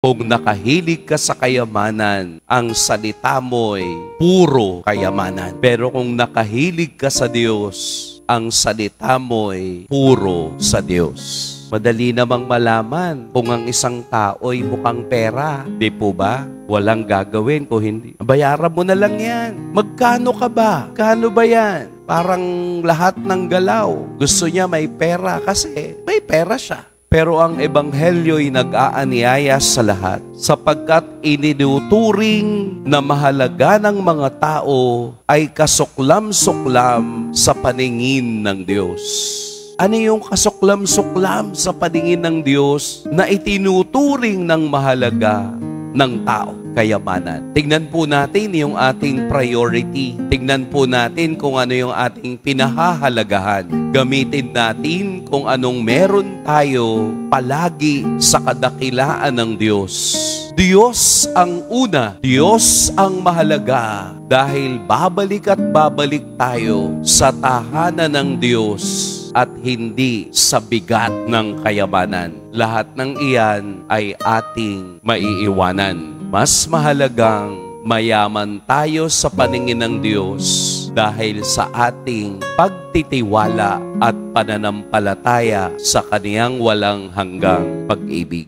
Kung nakahilig ka sa kayamanan, ang salita mo'y puro kayamanan. Pero kung nakahilig ka sa Diyos, ang salita mo'y puro sa Diyos. Madali namang malaman kung ang isang tao'y mukhang pera. Di po ba? Walang gagawin kung hindi. Bayaran mo na lang yan. Magkano ka ba? Kano ba yan? Parang lahat ng galaw. Gusto niya may pera kasi may pera siya. Pero ang ebanghelyo'y nag-aanyaya sa lahat sapagkat ininuturing na mahalaga ng mga tao ay kasuklam-suklam sa paningin ng Diyos. Ano yung kasuklam-suklam sa paningin ng Diyos na itinuturing ng mahalaga ng tao? Kayamanan. Tignan po natin yung ating priority. Tignan po natin kung ano yung ating pinahahalagahan. Gamitin natin kung anong meron tayo palagi sa kadakilaan ng Diyos. Diyos ang una, Diyos ang mahalaga dahil babalik at babalik tayo sa tahanan ng Diyos at hindi sa bigat ng kayamanan. Lahat ng iyan ay ating maiiwanan. Mas mahalagang mayaman tayo sa paningin ng Diyos dahil sa ating pagtitiwala at pananampalataya sa Kaniyang walang hanggang pag-ibig.